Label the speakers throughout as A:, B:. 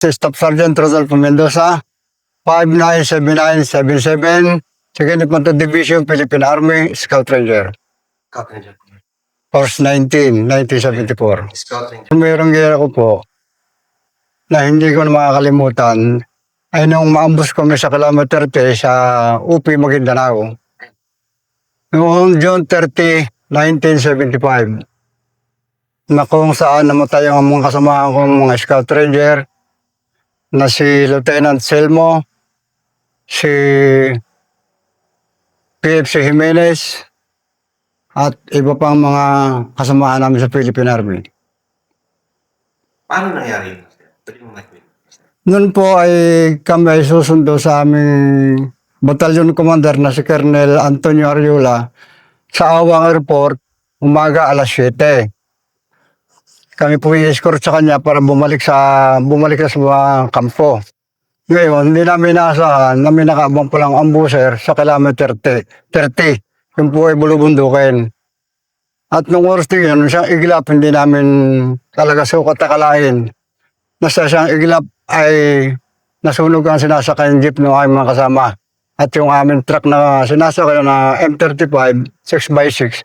A: Staff Sergeant Rodolfo Mendoza, 597977, 2nd Infantry Division, Philippine Army, Scout Ranger.
B: Scout Ranger.
A: Course 1974.
B: Scout Ranger.
A: Mayroong gira ko po na hindi ko na makakalimutan ay nung maambus kami sa kilometer 30 sa UP Maguindanao. Noong June 30, 1975, na kung saan namatay ang mga kasamahan kong mga Scout Ranger na si Lieutenant Selmo, si PFC Jimenez, at iba pang mga kasamahan namin sa Philippine Army.
B: Paano nangyari yun? Pwede mo makikwento.
A: Noon po ay kami ay susundo sa aming battalion commander na si Colonel Antonio Ariola sa Awang Airport, umaga alas 7. Kami po i-escort sa kanya para bumalik na sa mga kampo. Ngayon, hindi namin naasahan na may nakaabang palang ambuser sa kilometer 30. Yung po ay bulubundukin. At nung oras din yun, siyang iglap, hindi namin talaga sukat akalain. Nasa siyang iglap ay nasunog ang sinasakay jeep ng aming mga kasama. At yung aming truck na sinasakay na M35, 6x6,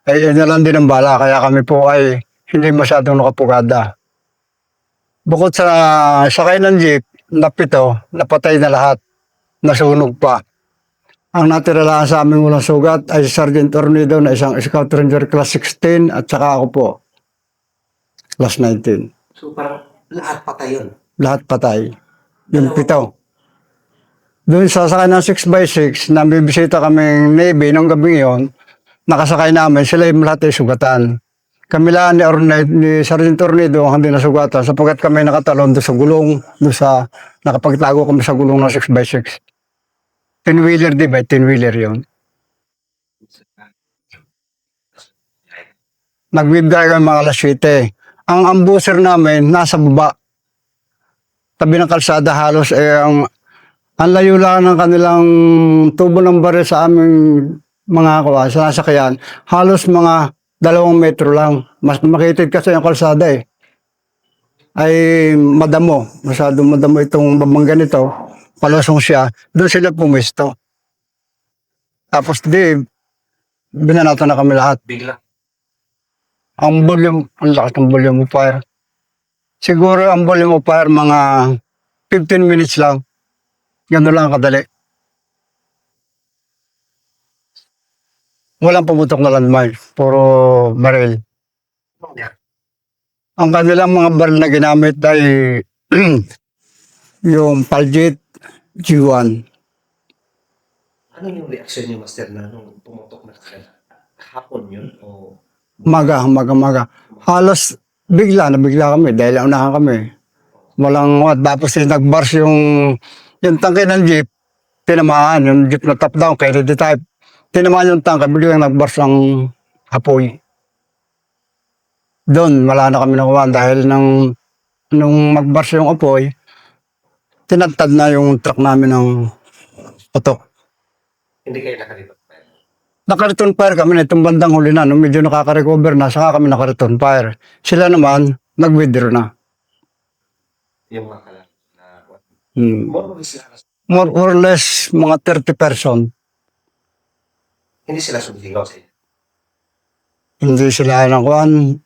A: ay inalan din ng bala. Kaya kami po ay hindi masyadong nakapugada. Bukod sa sakay ng jeep, napatay na lahat. Nasunog pa. Ang natira lang sa aming walang sugat ay si Sergeant Ornido na isang Scout Ranger Class 16 at saka ako po, Class 19.
B: So parang lahat patay yun?
A: Lahat patay. Yung 7. Doon sa sakay ng 6x6, nabibisita kaming Navy nung gabi yon, nakasakay namin, sila yung lahat ay sugatan. Kami lang ni Sergeant Ornido ang hindi nasugatan sapagkat kami nakatalon doon sa gulong, nakapagtago kami sa gulong ng 6x6. 10-wheeler, di ba? 10-wheeler yun. Nagbibigay kami mga alas 7. Ang ambuser namin, nasa baba. Tabi ng kalsada halos, ang layo lang ng kanilang tubo ng baril sa aming mga sinasakyan. Halos mga 2 metro lang. Mas makitid kasi yung kalsada ay madamo. Masyadong madamo itong babangga nito. Palusong siya, doon sila pumisto. Tapos binanato na kami lahat.
B: Bigla.
A: Ang lakas ng volume of fire. Siguro ang volume of fire mga 15 minutes lang. Gano'n lang kadali. Walang pumutok na landmine, puro baril. Ang kanilang mga baril na ginamit ay yung Paljit G1.
B: Ano yung reaction niyo, Master, na nung pumutok na kanila? Hapon yun? O
A: Maga. Halos nabigla kami dahil unahan kami. Walang tapos nagbars yung tangke ng jeep, tinamaan yung jeep na top down, Kennedy type. Tinamaan yung tangke, biglang nagbars ang apoy. Doon, wala na kami nakuha dahil nung magbars yung apoy, tinatad na yung truck namin ng putok.
B: hindi kayo nakalipat pa?
A: Naka-return fire kami na itong bandang huli na. Nung medyo nakaka-recover na, saka kami naka-return fire. Sila naman, nag-withdraw na.
B: Yung mga kalan na
A: More or less, mga 30 person.
B: hindi sila sumigaw sa inyo?
A: Hindi sila nakuhan.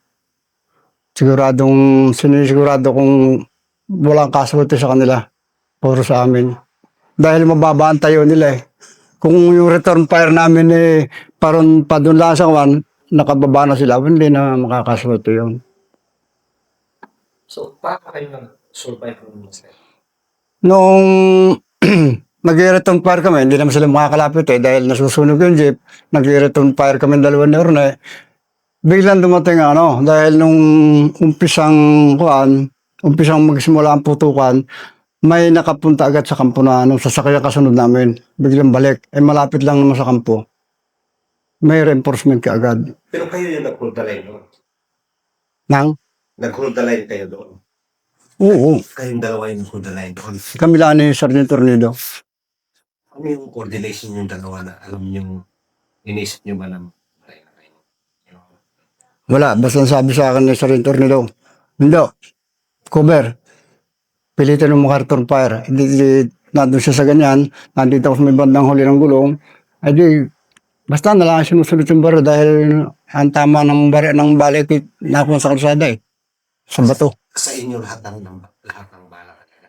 A: Sinisigurado kung walang kasuwerte sa kanila. Puro sa amin. Dahil mababa ang tayo nila Kung yung return fire namin pa doon lang sa kawan, nakababa na sila, hindi na makakaswerte yun.
B: So, paano kayo nag-survive ng Master?
A: Nung nag-return fire kami, hindi naman sila makakalapit dahil nasusunog yung jeep. Nag-return fire kami 2 ni Orne. Biglang dumating dahil nung umpisang magsimula ang putukan, may nakapunta agad sa kampo na sasakyan kasunod namin. Biglang balik. Malapit lang naman sa kampo. May reinforcement ka agad.
B: Pero kayo yung nag-hold the line doon? Nag-hold the line kayo doon?
A: Oo.
B: Kayong dalawa yung nag-hold the line doon?
A: Kami lang ni Sergeant Tornado.
B: Ano yung coordination yung dalawa na alam yung inisip nyo ba na
A: Wala. Basta sabi sa akin ni Sergeant Tornado, hindi. Cover. pilitin ng MacArthur Fire. Hindi, nandun siya sa ganyan, nandito ako sa may bandang huli ng gulong. Ay di, basta na lang sinusunod yung baro dahil ang tama ng bari ng balik nakuha sa kalsada eh. Sa bato.
B: Sa inyo lahat ng bala kanila.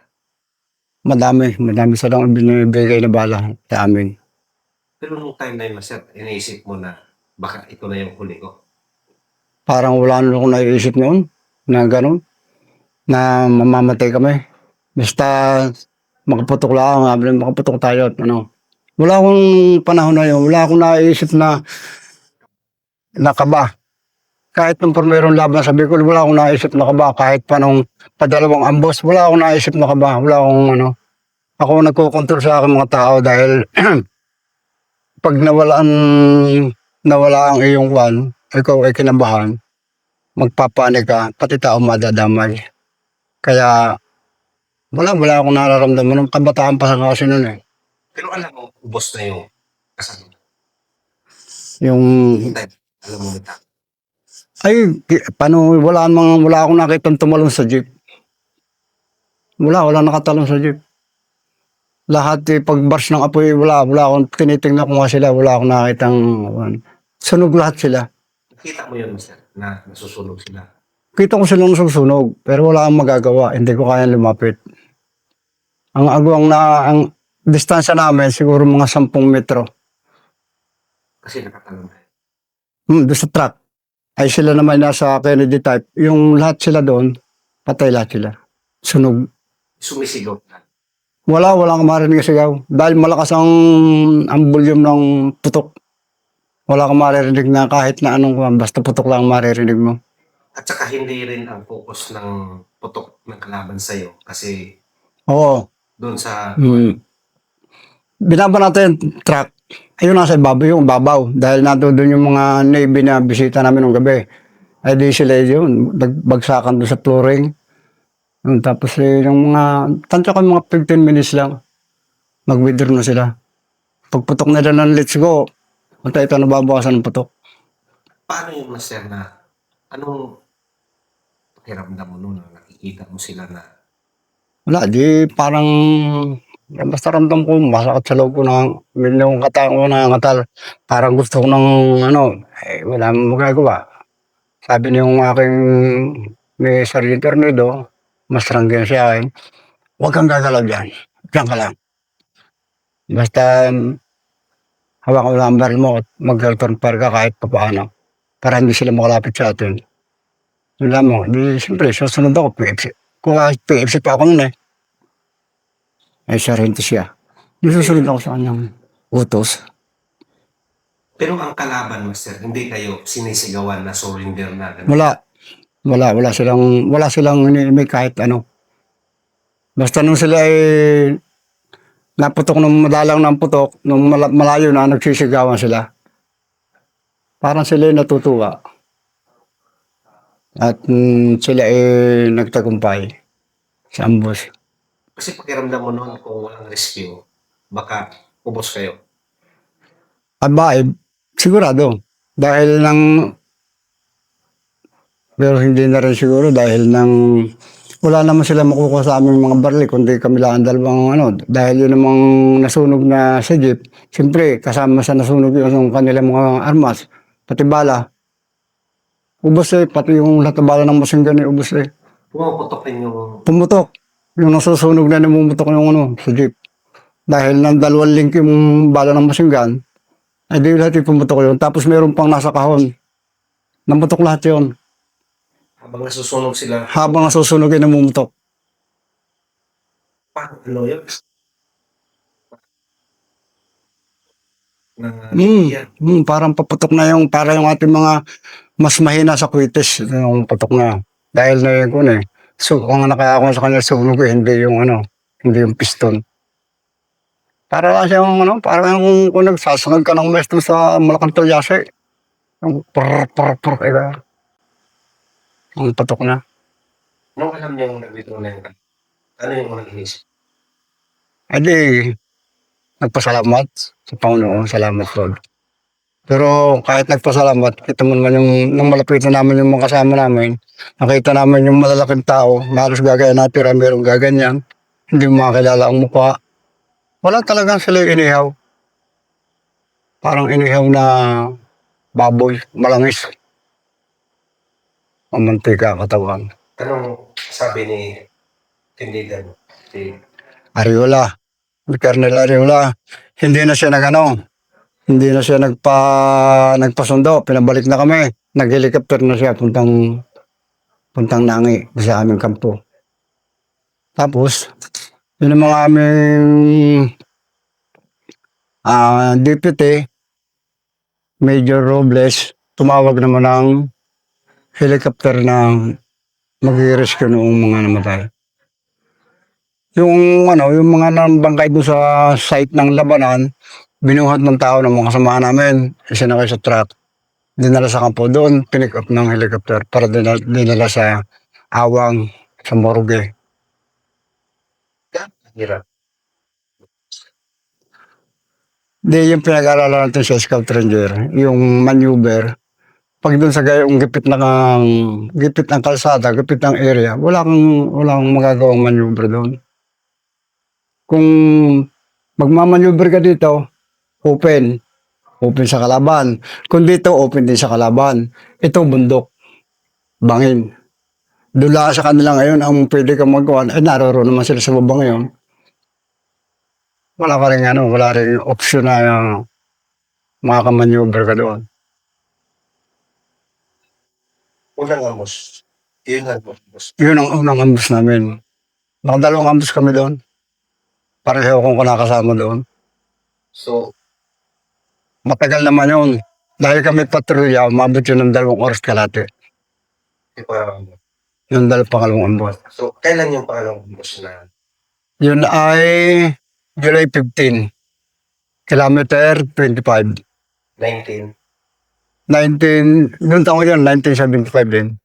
A: Madami silang binibigay na bala sa amin.
B: Pero nung time na yun, Master, iniisip mo na baka ito na yung huli ko.
A: Parang wala na akong naiisip noon na gano'n, na mamamatay kami. Basta makaputok lang, makaputok tayo at ano. Wala akong panahon na yun, wala akong naiisip na nakaba. Kahit nung mayroong laban sa Bicol, wala akong naisip na kaba. Kahit pa nung padalawang ambos, wala akong naisip na kaba. Wala akong ano. Ako ang nagkokontrol sa aking mga tao dahil pag nawala ang iyong kwan, ikaw ay kinabahan, magpapanik ka, pati tao madadamay. Kaya wala akong nararamdaman. Nung kabataan pa sa kasi nun eh.
B: Pero alam mo, ubos na yung kasama.
A: Yung,
B: Yung time, alam mo na
A: paano, wala akong nakitang tumalon sa jeep. Wala nakatalon sa jeep. Lahat pagbars ng apoy, wala akong tinitingnan ko nga sila, wala akong nakitang, sunog lahat sila.
B: Nakita mo yun, Master, na nasusunog sila.
A: Kita ko silang susunog, pero wala akong magagawa, hindi ko kaya lumapit. Ang distansya namin, siguro mga 10 metro.
B: Kasi nakatalon na.
A: Doon sa truck. Ay sila naman nasa Kennedy type. Yung lahat sila doon, patay lahat sila. Sunog.
B: Sumisigaw na.
A: Walang marinig na sigaw. Dahil malakas ang volume ng putok. Wala kang maririnig na kahit na anong, basta putok lang ang maririnig mo.
B: At saka hindi rin ang focus ng putok ng kalaban sa'yo. Kasi
A: Oo.
B: doon sa
A: Binaba natin yung truck. Ayun nasa ibabaw yung babaw. Dahil nato doon yung mga Navy na bisita namin ng gabi. Ay di sila yun. Nagbagsakan doon sa flooring. Tapos yung tansya ko mga 15 minutes lang. Mag-withdraw na sila. Pagputok na dyan ng let's go. Punta ito nababawasan ng putok.
B: paano yung Master na anong pakiramdam mo noon na nakikita mo sila na
A: Wala, di parang basta ramdam ko, masakit sa loob ko yung katawan ko nangangatal. Parang gusto ko ng wala akong magagawa. Sabi niya yung aking may Sargento Arnedo, mas ranggay siya akin, huwag kang gagalaw dyan. Diyan ka lang. Basta hawakan mo lang ang baril mo at mag-return fire ka kahit papaano. Para hindi sila makalapit sa atin. Yun lamang. Di, siyempre, susunod ako, PFC. Kung PFC pa ako nun eh. Ay, sarento siya. Di susunod ako sa kanyang utos.
B: pero ang kalaban, Master, hindi kayo sinisigawan na surrender na ganun.
A: Wala silang may kahit ano. Basta nung sila ay naputok nung madalang ng putok, nung malayo na, nagsisigawan sila. Parang sila ay natutuwa. At sila ay nagtagumpay sa ambos.
B: Kasi pakiramdam mo noon kung walang rescue, baka ubos kayo.
A: Aba, sigurado. Pero hindi na rin siguro dahil wala naman sila makukuha sa aming mga baril, kundi kami lang ang dalawang dahil yun namang nasunog na sa jeep. Siyempre, kasama sa nasunog yung kanilang mga armas, pati bala. Ubos pati yung lahat ng bala ng masinggan ubos
B: Pumaputok rin yung
A: Pumutok. Yung nasusunog na namumutok yung sa jeep. Dahil ng 2 link yung bala ng masinggan, ay di lahat yung pumutok yun. Tapos meron pang nasa kahon. Namutok lahat yun.
B: habang nasusunog sila.
A: Habang nasusunog yung namumutok.
B: Paano yun?
A: Parang paputok na para yung ating mga mas mahina sa kwitis. Yung putok na. Dahil na yun So, kung nakaya ako sa kanya sunog hindi yung piston. Para siyang parang kung nagsasangag ka ng mesto sa Malakang Tulyase. Yung ang patok na.
B: Nung alam niyo yung nag-withdraw na yun, ano yung unang inisip?
A: Nagpasalamat sa Panginoon. Salamat, Lord. Pero kahit nagpasalamat, kita mo naman yung, nung malapitan namin yung mga kasama namin, nakita namin yung malalaking tao, malos gagaya natin, merong gaganyan, hindi mo makakilala ang mukha. Wala talagang sila yung inihaw. Parang inihaw na baboy, malangis, mamantika katawan.
B: Anong sabi ni tindigan mo? Si
A: Ariola, si Colonel Ariola, hindi na siya hindi na siya nagpasundo, pinabalik na kami. Nag-helicopter na siya puntang Nangi sa aming kampo. Tapos, yun ang mga aming deputy, Major Robles, tumawag naman ng helicopter na mag-rescue noong mga namatay. Yung mga nambangkay doon sa site ng labanan, binuhat ng tao ng mga kasamahan namin, isinakay sa truck, dinala sa kampo doon, pinick up ng helicopter para dinala sa Awang, sa morgue.
B: hirap.
A: Di yung pinag-aaralan natin sa Scout Ranger, yung maneuver, pag doon sa gayong gipit ng kalsada, gipit ng area, wala kang magagawang maneuver doon. Kung magmamaneuver ka dito, open sa kalaban. Kung dito, open din sa kalaban. Ito, bundok, bangin. Dula sa kanila ngayon, ang pwede kang magawa, naroon naman sila sa baba ngayon. Wala rin option na makamaneuver ka doon.
B: Unang amos. Yun ang amos.
A: Yun ang unang ambus namin. Nakadalawang ambus kami doon. Pareho akong nakasama doon.
B: So,
A: Matagal naman yun. Dahil kami patrolya, umabot yun ng 2 oras kalate.
B: di pa
A: Yung pangalawang ambus.
B: So, kailan yung pangalawang amos na
A: Yun ay July 15. Kilometer 25.
B: 19?
A: 19, noong taon yun, 1975 din.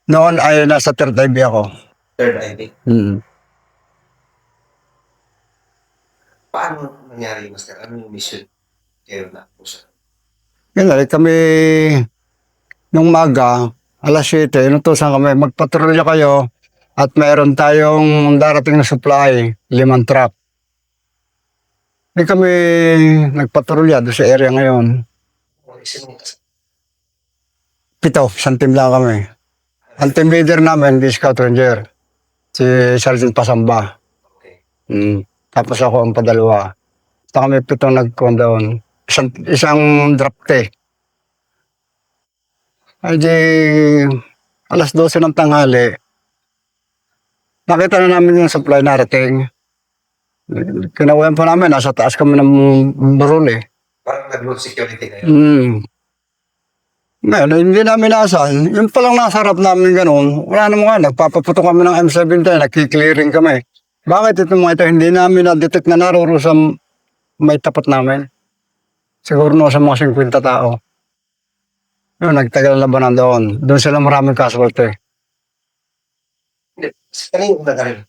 A: Noon ay nasa third IB ako.
B: Third ID. Paano nangyari, Master? Ano yung mission kayo na pusa?
A: Yan, kami, nung maga, alas 7, inutusan kami, magpatrolya kayo at mayroon tayong darating na supply, 5 truck. Hindi kami nagpatrolya doon sa area ngayon.
B: Sinong
A: 7, isang team lang kami. Ang team leader namin, di Scout Ranger, si Sergeant Pasamba.
B: okay.
A: Tapos ako ang padalawa. Ito kami 7 nagkuhan doon. Isang drafte. Ay di, alas 12 ng tanghali, nakita na namin yung supply narating. Kinawayan pa namin, nasa taas kami ng burol eh.
B: Parang nag-road security kayo.
A: Ngayon, hindi namin nasan. Yung palang nasa harap namin ganun, wala naman nga, nagpapaputo kami ng M17, nagki-clearing kami. Bakit ito mga ito, hindi namin na-detect na naruro sa may tapat namin. Siguro no, sa mga 50 tao. Yun, nagtagal na labanan doon. Doon sila maraming casualty.
B: Hindi. Kanina na rin.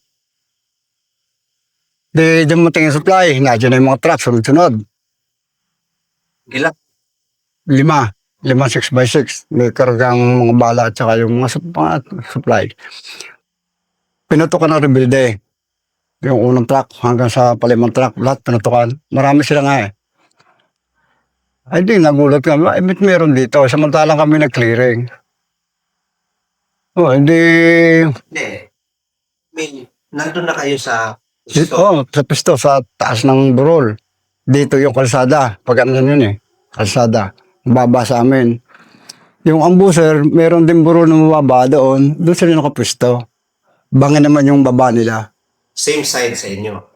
A: Di dumating yung supply, nandiyan na yung mga truck, sunod-sunod.
B: Gilak.
A: 5 6x6. May kargang mga bala at saka yung mga supply. Pinutukan ng rebuilde. Yung unang truck hanggang sa palimang truck, lahat pinutukan. Marami sila nga eh. Ay di, nagulat kami. Ay, meron dito. Samantalang kami nag-clearing. Hindi.
B: Hindi. Nandun na kayo sa
A: Sa pisto, sa taas ng burol. Dito yung kalsada. Pag ano yun eh. Kalsada. Baba sa amin. Yung ambuser, meron din burol na mababa doon. Doon sila nakapisto. Bangin naman yung baba nila.
B: same side sa inyo.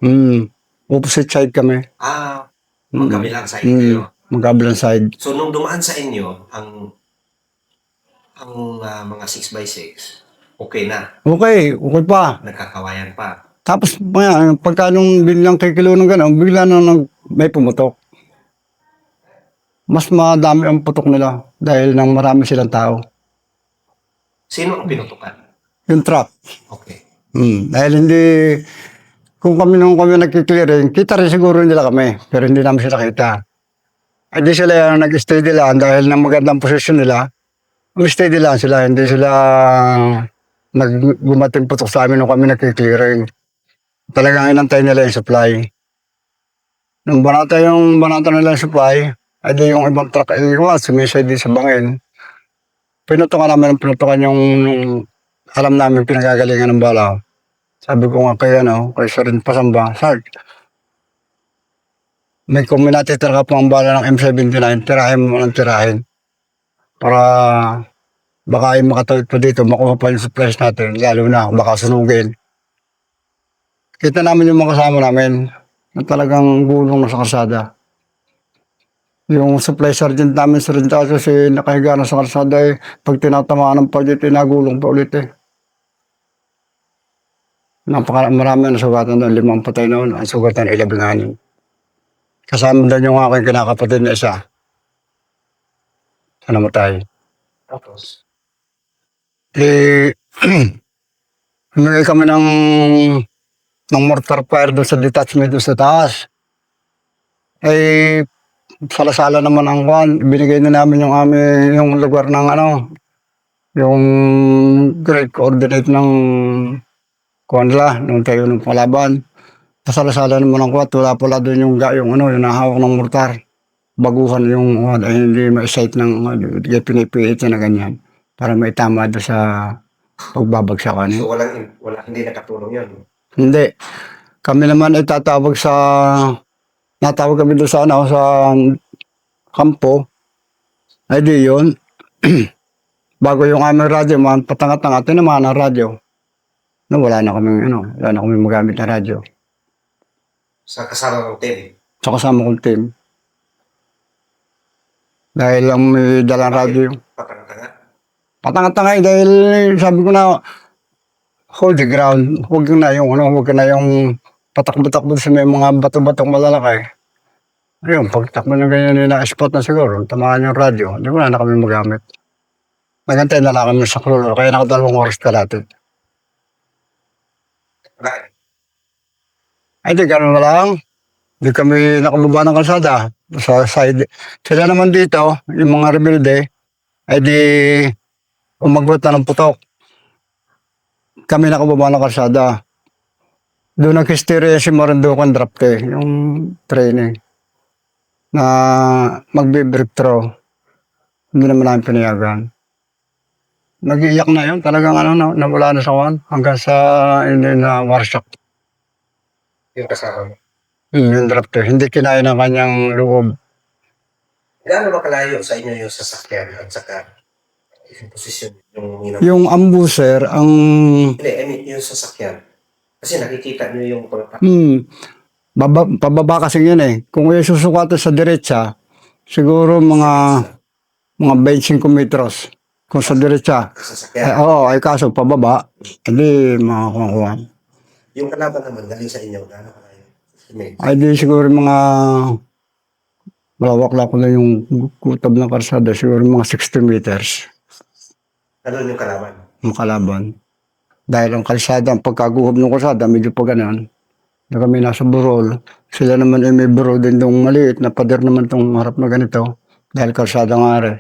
A: Opposite side kami.
B: Magkabilang side kayo.
A: Magkabilang side.
B: So, nung dumaan sa inyo, ang mga 6x6, okay na.
A: Okay pa.
B: Nagkakawayan pa.
A: Tapos, pagka nung bilang kikilo ng gano'n, bigla na may pumutok. Mas madami ang putok nila dahil nang marami silang tao.
B: Sino ang pinutukan?
A: Yung truck.
B: Okay.
A: Dahil hindi, kung kami nagkiklearing, kita rin siguro nila kami, pero hindi namin sila kita. Ay di sila nag-steady lang dahil ng magandang posisyon nila. Steady lang sila, hindi sila naggumating putok sa amin nung kami nagki-clearing. Talagang inantay nila yung supply. Nung banata nila yung supply, ay di yung ibang truck ay sumisay din sa bangin. Pinutukan yung alam namin pinagagalingan ng bala. Sabi ko nga kay Sir Pasamba, Sir, may kuminati talaga po ang bala ng M79, tirahin mo ng tirahin. Para baka ay makatawid pa dito, makuha pa yung supplies natin, lalo na baka sunugin. Kita namin yung mga kasama namin na talagang gulong na sa kalsada. Yung supply sergeant namin, Sergeant Aso, si nakahiga na sa kalsada eh, pag tinatamaan ng pagdito, tinagulong pa ulit eh. Marami na sugatan doon, 5 patay noon, ang sugatan 11. Kasama doon yung aking kinakapatid na isa. Na namatay.
B: Tapos,
A: Eh, humingi kami ng mortar fire doon sa detachment doon sa taas. Eh, sala-sala naman ang kwan. Binigay na namin yung lugar ng yung grade coordinate ng kwan nila, nung tayo ng palaban. Sala-sala naman ang kwan. Wala pala doon yung nahawak ng mortar. Baguhan yung ay hindi ma-sight pinipilit na ganyan para maitama doon sa pagbabagsakan.
B: so hindi nakatulong yun.
A: Hindi. Kami naman ay natawag kami doon sa kampo. Ay di yun. Bago yung aming radyo, patanga-tanga, tinamaan ang radyo. No, wala na kami magamit na radyo.
B: Sa kasama ng team.
A: Sa kasama kong team. Dahil ang may dalang radyo.
B: Patanga-tanga.
A: Patanga-tanga dahil sabi ko na, hold the ground. Huwag ka na yung patakbo-takbo sa may mga bato-batong malalaki. Ayun, pagtakbo na ganyan na spot na siguro, tamaan yung radyo, hindi ko na kami magamit. Nagantay na lang kami sa kloro, kaya nakadalawang oras kalahati.
B: Bakit?
A: Ay di, gano'n na lang. Di kami nakababa ng kalsada. Sa side. Sila naman dito, yung mga rebelde, ay di umagbot na ng putok. Kami nakababa ng kalsada. Doon nag-hysteria si Marinducan Drafte, yung training. Na magbe-breakthrough. Hindi naman namin pinayagan. Nag-iiyak na yun. Talagang nawala na sa kwan. Hanggang sa workshop.
B: Yung kasama mo.
A: Yung drafter. Hindi kinaya ng kanyang loob.
B: Gaano ba kalayo sa inyo yung sasakyan at saka yung posisyon yung
A: Yung ambusher,
B: Hindi, I mean yung sasakyan. Kasi nakikita nyo yung
A: pababa kasi yun eh. Kung isusukatan sa diretsa, siguro mga 25 metros. Kung sa diretsa.
B: sasakyan.
A: Ay kaso pababa, hindi makakuha.
B: Yung kalaban naman, galing sa inyo, gaano kalayo?
A: Ay di siguro mga malawak ko na yung kutab ng karsada, siguro mga 60 meters.
B: Ano yung kalaban?
A: Ang kalaban. Dahil ang kalsada, ang pagkaguhob ng kalsada, medyo pa ganun. Na kami nasa burol. Sila naman ay may burol din dong maliit na pader naman itong harap na ganito. Dahil kalsada nga rin.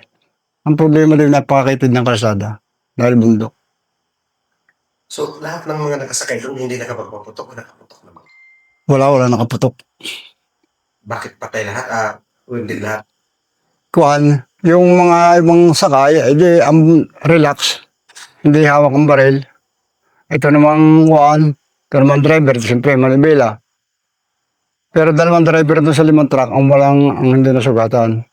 A: Ang problema din napakakitid ng kalsada. Dahil bundok.
B: So, lahat ng mga nakasakay doon hindi nakapagpaputok o nakaputok naman?
A: Wala nakaputok.
B: Bakit patay lahat? Hindi lahat.
A: Kuhan, yung mga ibang sakay, di relax. Hindi hawak ang baril. Ito namang kuhan, ito namang driver, siyempre manibela. Pero 2 driver doon sa 5 truck, ang hindi nasugatan.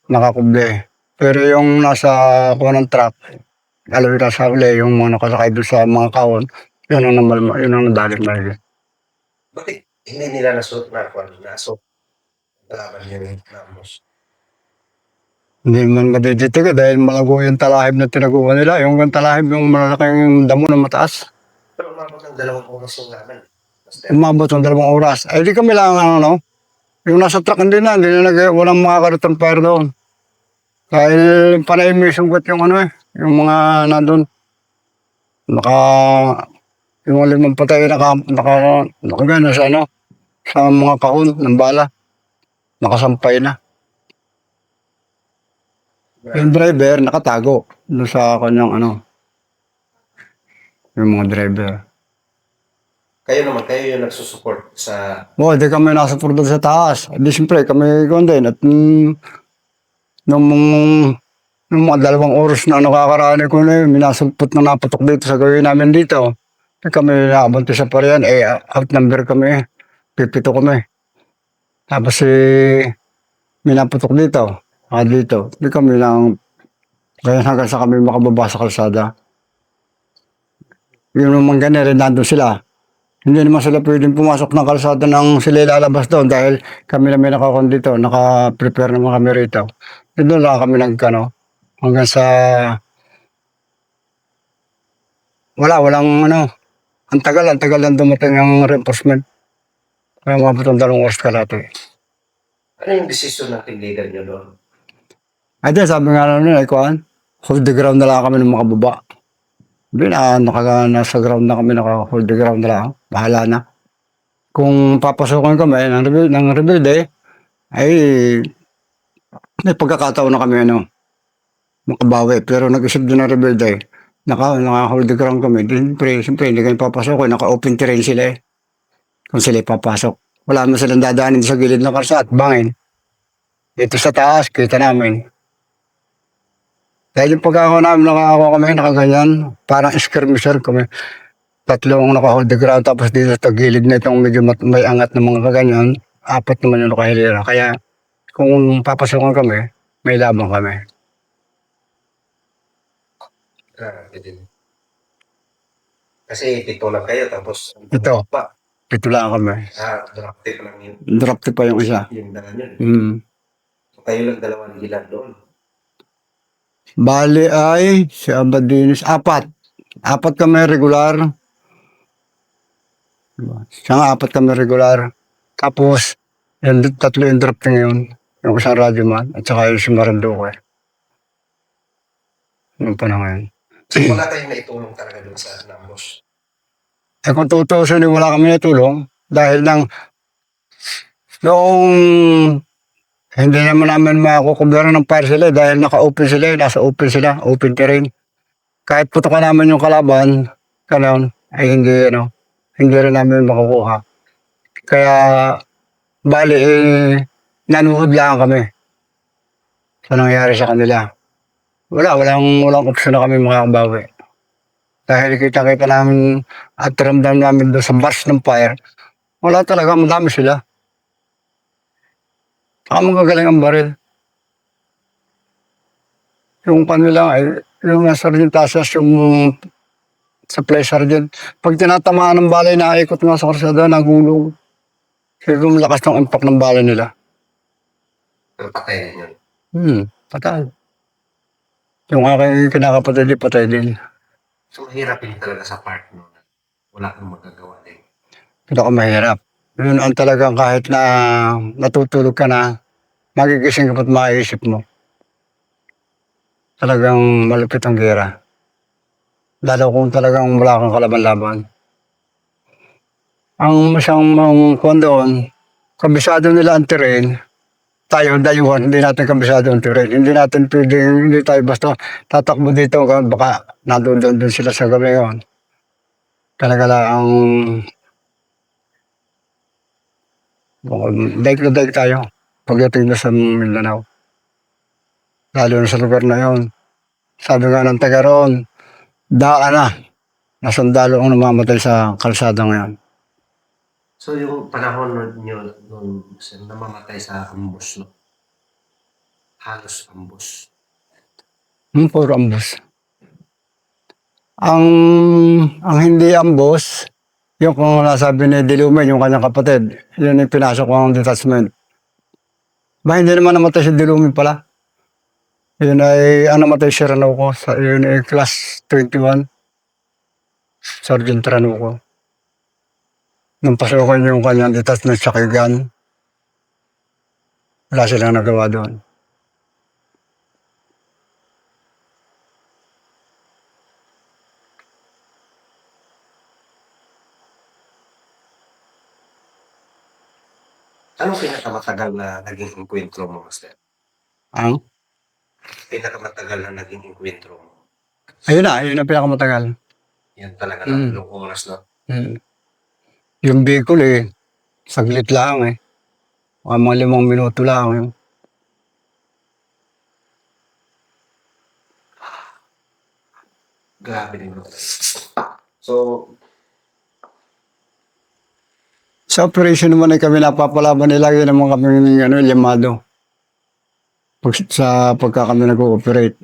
A: Nakakuble. Pero yung nasa kuhan ng truck, alam na sa uli, yung mga nakasakay doon sa mga kahon, yun ang nadaling na yun.
B: Bakit hindi nila nasuot kalaban yung Ramos?
A: Hindi man madiditiga dahil malago yung talahib na tinaguhan nila. Yung talahib, yung malalaking damo na mataas.
B: Pero umabot ng 2 oras yung laban.
A: Umabot ng 2 oras. Ay di kami lang yung nasa truck hindi na walang makaka-return fire doon. Dahil panay may sunggot yung yung mga nandun. Yung 5 patay nakagana sa sa mga kahon ng bala. nakasampay na. Yung driver, nakatago doon sa kanyang yung mga driver.
B: Kayo naman, kayo yung nagsusupport sa...
A: Oo, di kami nasa doon sa taas. Di siyempre, kami kung din. At nung, nung mga 2 oras na nakakaraan ko na yun, minasulpot na naputok dito sa gawin namin dito. Di kami nakabunti sa parian, outnumber kami. 52 kami. Tapos minaputok dito. Dito. Di kami lang, kaya hanggang sa kami makababa sa kalsada. Yun naman ganyan rin, nandun sila. Hindi naman sila pwedeng pumasok ng kalsada nang sila ilalabas doon dahil kami na may nakakon dito, naka-prepare naman kami rito. Doon lang kami hanggang sa walang ang tagal lang dumating ang reinforcement. Kaya umabot ng 2 oras kalahati.
B: Ano yung desisyon ng team leader nyo doon?
A: Ay di, sabi nga namin, hold the ground na lang kami ng makababa. Hindi nasa ground na kami, naka-hold the ground na lang. Bahala na. Kung papasukin kami ng rebelde, ay may pagkakataon na kami makabawi. Pero nag-isip din ng rebelde, naka-hold the ground kami. Siyempre, hindi kami papasukin, naka-open terrain sila eh. Kung sila papasok. Wala naman silang dadaanin sa gilid ng kalsada at bangin. Dito sa taas, kita namin. Dahil yung pagkakawa namin, kami, nakaganyan, parang skirmisher kami. 3 ang naka-hold the ground, tapos dito sa gilid na itong medyo may angat ng mga kaganyan, 4 naman yung nakahilera. Kaya kung papasukan kami, may laban kami.
B: Grabe din. Kasi 7 lang kayo, tapos...
A: Ito.
B: Pa.
A: 7 lang kami.
B: Drop tip lang yun.
A: Drop tip pa yung isa.
B: Yung dala nyo.
A: Hmm.
B: Kayo lang 2 gilad doon.
A: Bali ay, si Abadinis, 4. 4 kami regular. Siya nga, 4 kami regular. Tapos, yung 3 yung drop ngayon. Yung isang radyo man, at saka yung si Marinduque. Yung panahon ngayon.
B: So, wala kayong naitulong talaga doon sa Nambos?
A: Kung tutusin, wala kami natulong. Dahil noong hindi naman namin makukubera ng fire sila dahil naka-open sila, nasa open sila, open terrain. Kahit putokan namin yung kalaban, ay hindi rin namin makukuha. Kaya, bali, nanuhod lang kami sa nangyari sa kanila. Walang opsyon na kami makakabawi. Dahil kita-kita namin at ramdam namin doon sa burst ng fire, wala talaga, madami sila. Saka magagaling ang baril. Yung kanila yung Sergeant Tasas, yung supply sergeant. Pag tinatamaan ng balay, naikot nga sa karsada, nagulong. Siguro malakas ng impact ng balay nila.
B: Pero patay din yun.
A: Patay. Yung aking kinakapatid, patay din.
B: So, mahirapin talaga sa part no. Wala kang magagawa din.
A: Ito ka mahirap. Yun ang talagang kahit na natutulog ka na, magigising ka pa't maiisip mo. Talagang malupit ang gera. Lalo kung talagang wala kang kalaban-laban. Ang masyang kuwan doon, kabisado nila ang terrain, tayo dayuhan, hindi natin kabisado ang terrain. Hindi natin pwedeng, hindi tayo basta tatakbo dito, baka nandun sila sa gabi ngayon. Talaga lang daig na daig tayo pagdating na sa Mindanao. Lalo na sa lugar na yon. Sabi nga ng taga roon, daan na sundalo ang namamatay sa kalsada ngayon.
B: So, yung panahon nyo nung namamatay sa ambos, no? Halos ambos.
A: Puro ambos. Ang hindi ambos, yung kung nasabi ni Dilumen, yung kanyang kapatid, yun yung pinasok ko ang detachment. Hindi naman namatay si Dilumen pala. Yun ay, ang namatay si Ranuco, yun ay class 21. Sergeant Ranuco. Nung pasukan yung kanyang detachment sa Kigan, wala silang nagawa doon.
B: Anong pinakamatagal na naging enkwentro mo, master?
A: Ang,
B: Pinakamatagal na naging enkwentro mo?
A: ayun ang pinakamatagal.
B: Yan talaga na
A: Mm.
B: ilang oras na.
A: Mm. Yung Bicol saglit lang mga 5 minuto lang yun.
B: Grabe din mo. So,
A: Sa operation naman kami napapalaban nila, yun naman kami llamado. Sa pagka kami nag-ooperate.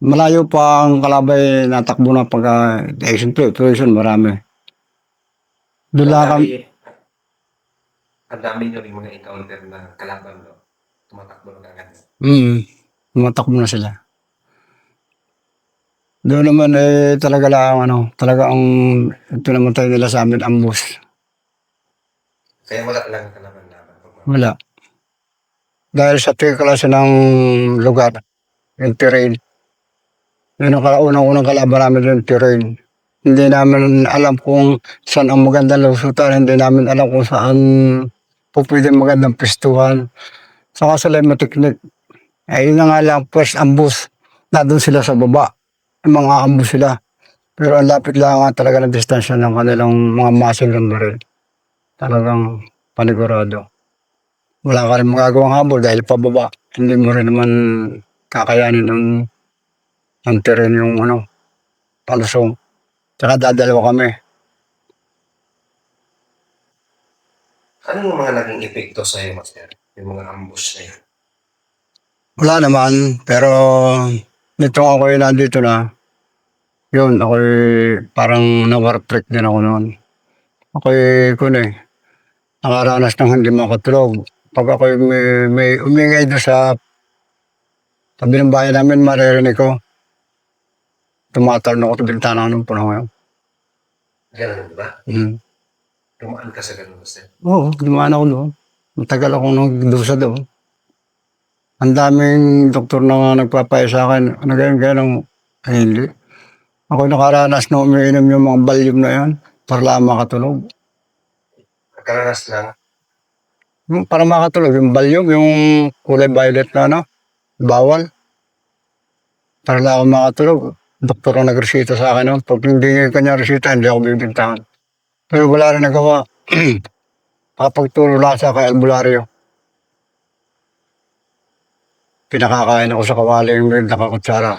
A: Malayo pa ang kalabay natakbo na pagka operation marami. Doon lang kami,
B: ang dami nyo rin mga encounter na kalaban, no? Tumatakbo na agad.
A: tumatakbo na sila. Doon naman talaga lang talaga ang ito namatay nila sa amin, ambus.
B: Kaya wala lang kalaban-laban.
A: Wala. Dahil sa klase ng lugar, yung terrain. Yun ang unang kalaban namin yung terrain. Hindi namin alam kung saan ang magandang lusutan, hindi namin alam kung saan po pwede magandang pistuhan. Saka sila matiknik. Yun na nga lang, first ambush, nandun sila sa baba. Mga ambush sila. Pero ang lapit lang nga talaga ng distansya ng kanilang mga muscle ng baril. Talagang panigurado. Wala ka rin magagawang habol dahil pababa. Hindi mo rin naman kakayanin ng terrain yung palusong. Tsaka dadalawa kami.
B: Ano yung mga naging epekto sa'yo, master? Yung mga ambush na yun?
A: Wala naman, pero nitong ako'y nandito na, yun, ako'y parang na-wartrek din ako noon. Ako'y nakaranas ng hindi makatulog. Pag ako'y may umingay doon sa tabi ng bahay namin, maririnig ko. Tumatalon ako sa bintana ng panahon yun.
B: Ganun, di ba? Tumaan ka sa ganun, master?
A: Oo, dumaan ako doon. Matagal akong nagdusa doon. Ang daming doktor na nagpapaya sa akin, ganyan, hindi. Ako nakaranas na umiinom yung mga Valium na yan para lang makatulog.
B: Nakaranas lang.
A: Para makatulog, yung Valium, yung kulay violet na bawal. Para lang ako makatulog. Doktor ang nagresita sa akin noon. Pag hindi kanya resita, hindi ako bibintangan. Pero wala rin nagawa. Kapagturo lang sa kay albularyo. Pinakakain ako sa kawali yung nakakutsara.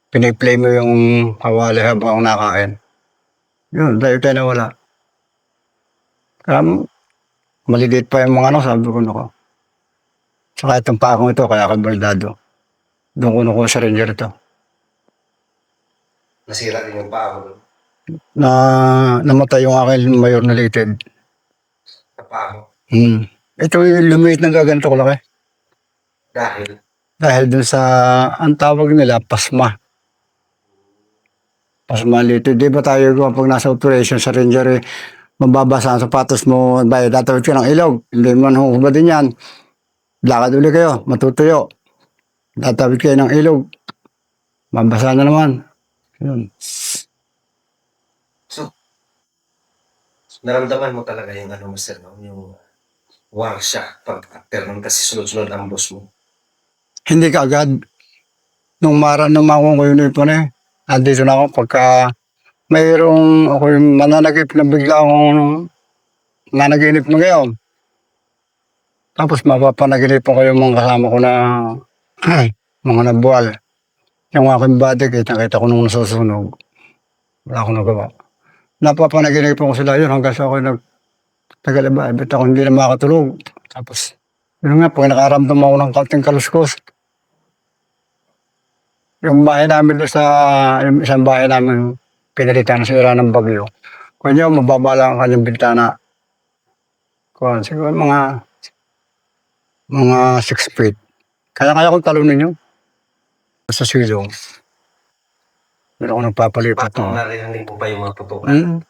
A: Piniplay mo yung kawali habang ako nakain. Yun, dahil tayo nawala. Kaya maliliit pa yung mga sabi ko Saka itong pakong ito, kaya kabaldado. Doon ko sa ranger ito.
B: Nasira din yung paa mo doon.
A: Namatay yung aking mayor na lated.
B: Sa paa mo.
A: Ito yung lumiit ng gaganto ko laki. Dahil dun sa, ang tawag nila, pasma. Pasma lated. Di ba tayo pag nasa operation sa ranger, mababasa ang sapatos mo, tatawid ka ng ilog. Hindi man hubad din yan. Lakad ulit kayo, matutuyo. Tatawid kayo ng ilog. Mabasa na naman. Yun.
B: So, naramdaman mo talaga yung master, no? Yung war siya pag after ng kasi sunod-sunod ang boss mo.
A: Hindi ka agad. Nung makong ko yun po andito na ako pagka mayroong ako yung mananagip na bigla akong nanaginip mo ngayon. Tapos mapapanaginip ko yung mga kasama ko na mga nabuwal. Yung aking body, kita ko nung nasusunog. Wala akong nagawa. Napapanaginip ko sila yun hanggang sa ako nagtagalaba. Ibit ako hindi na makatulog. Tapos, yun nga, pag nakaramdam ako ng kaunting kaluskos, yung bahay namin doon yung isang bahay namin, pinalitan na sira ng bagyo. Kanya, mababa lang ang kanyang bintana. Siguro mga 6 feet. Kaya kong talunin yun. Sa silong. Meron ako nagpapalipat.
B: Bakit narinig mo pa yung mga putukan?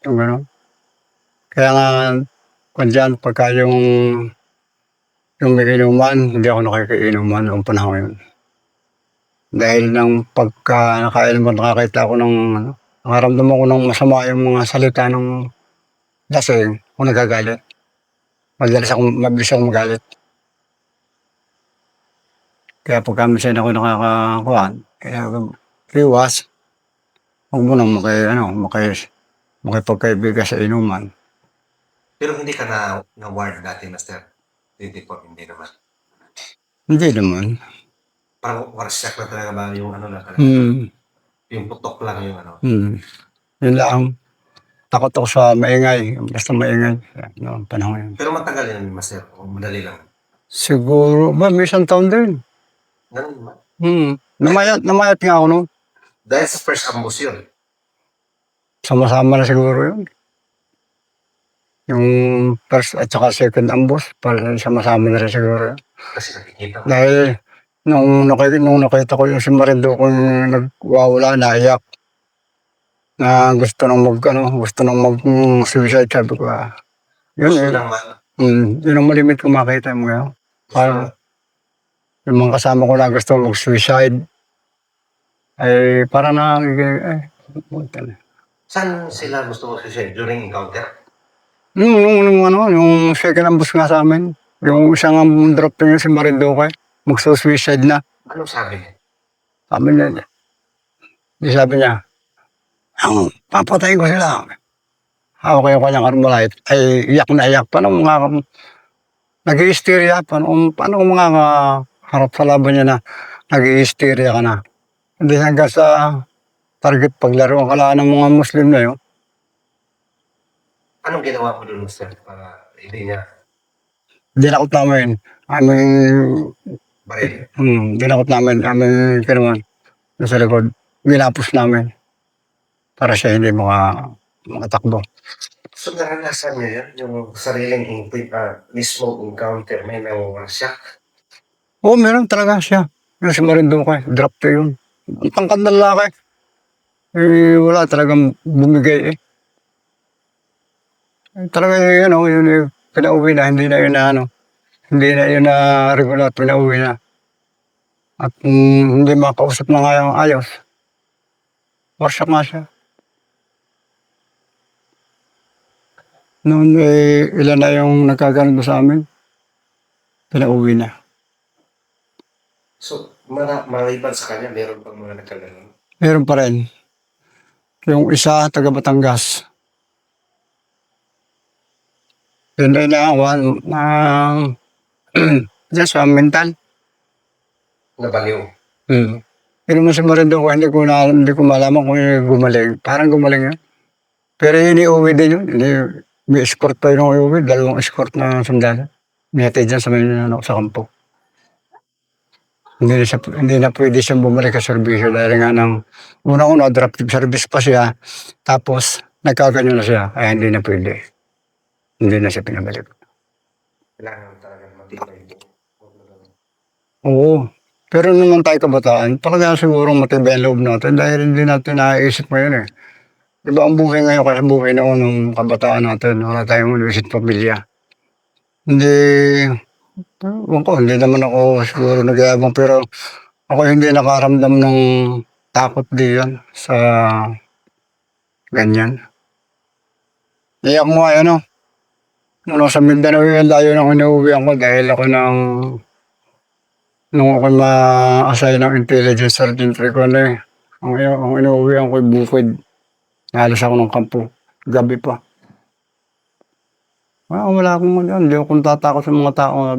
A: Yung gano'n. Kaya nga, dyan, pagka yung may inuman, hindi ako nakikiinuman noong panahon yun. Dahil ng pagka nakainuman, nakakita ako nakaramdam ako ng masama yung mga salita ng lasing kung nagagalit. mabilis akong magalit. Kaya pagka minsan ako nakakakuhaan, kaya iwas, huwag mo nang makipagkaibigan sa inuman.
B: Pero hindi ka na-warn dati, Master? 24, hindi naman.
A: Hindi naman.
B: Parang warsak na talaga ba yung ano lang talaga?
A: Hmm,
B: Yung putok lang yung ano.
A: yun lang. Takot ako sa maingay, basta maingay. Noong panahon yun.
B: Pero matagal yun, Master, o madali lang.
A: Siguro, may isang taon din.
B: Ganun ba?
A: Namayat nga ako noon.
B: Dahil sa first ambush yun.
A: Sama-sama na siguro yun. Yung first at saka second ambush, para sama-sama na rin siguro yun.
B: Kasi nakikita ko.
A: Dahil nung nakita ko yung si Marindo kung nagwawala, naiyak. Na gusto nang mag-suicide, sabi ko, yun
B: Gusto
A: eh.
B: lang
A: Yun ang malimit ko makita mo ngayon. Parang yung mga kasama ko na gusto mag-suicide, ay parang puta na.
B: Saan sila gusto mag-suicide? During encounter?
A: Yung second ambush nga sa amin, yung isang drop niya si Marinduque, magsusuicide na.
B: Anong sabi niya?
A: Sabi niya, papatayin ko sila. Hawak ko yung kanyang armalite, ay iyak na iyak. Paano nag-i-hysteria? Paano kung mga harap sa laban niya na nag-i-hysteria ka na? Hindi hanggang sa target paglaro ang kalaan ng mga Muslim na yun.
B: Anong ginawa mo doon, Master, para hindi niya
A: Dinakot namin.
B: baril?
A: Dinakot namin. Kinuman. Nasa likod. Ginapos namin. Para siya hindi makatakbo.
B: So, naranasan niyo yan? Yung sariling mismo encounter, may nawawasak?
A: Oo, meron talaga siya. Yung si Marinduque, drop to yun. Ang tangkad na lalaki. Wala talagang bumigay eh. Talaga yun, pinauwi na, hindi na yun na regular, pinauwi na. At hindi makausap na nga yung ayos. Workshop nga siya. Noon ilan na yung nagkaganon sa amin. Pinauwi na.
B: So, maliban sa kanya, meron pang mga nagkaganon?
A: Meron pa rin. Yung isa, taga Batangas. Yun ay dyan sa mental.
B: Nabaliw?
A: Pero mas Marinduque, hindi ko malaman kung gumaling. Parang gumaling yun. Pero iniuwi din yun. May escort pa yun iuwi. 2 escort na sundalo. Minatid dyan sa kampo. Hindi na pwede siyang bumalik sa serbisyo dahil nga unang-una, draftive service pa siya. Tapos, nagkaganyan na siya. Kaya hindi na pwede. Hindi na siya pinabalik.
B: Kailangan talaga matibay ito.
A: Oo. Pero naman tayo kabataan, talaga siguro matibay ang loob natin dahil hindi natin naiisip ngayon eh. Diba ang buhay ngayon kasi buhay noon ng kabataan natin, wala tayong inisip pamilya. Hindi naman ako siguro nagyayabang pero ako hindi nakaramdam ng takot diyan sa ganyan. Iyak mo ay nung sa Mindanao yun, layo nang inuuwian ko dahil ako nung ako ma-assign ng intelligence sergeantry ko ang inuuwian ko ay bukid. Nahalos ako ng kampo, gabi pa. Wala akong hindi ako tatakot sa mga tao.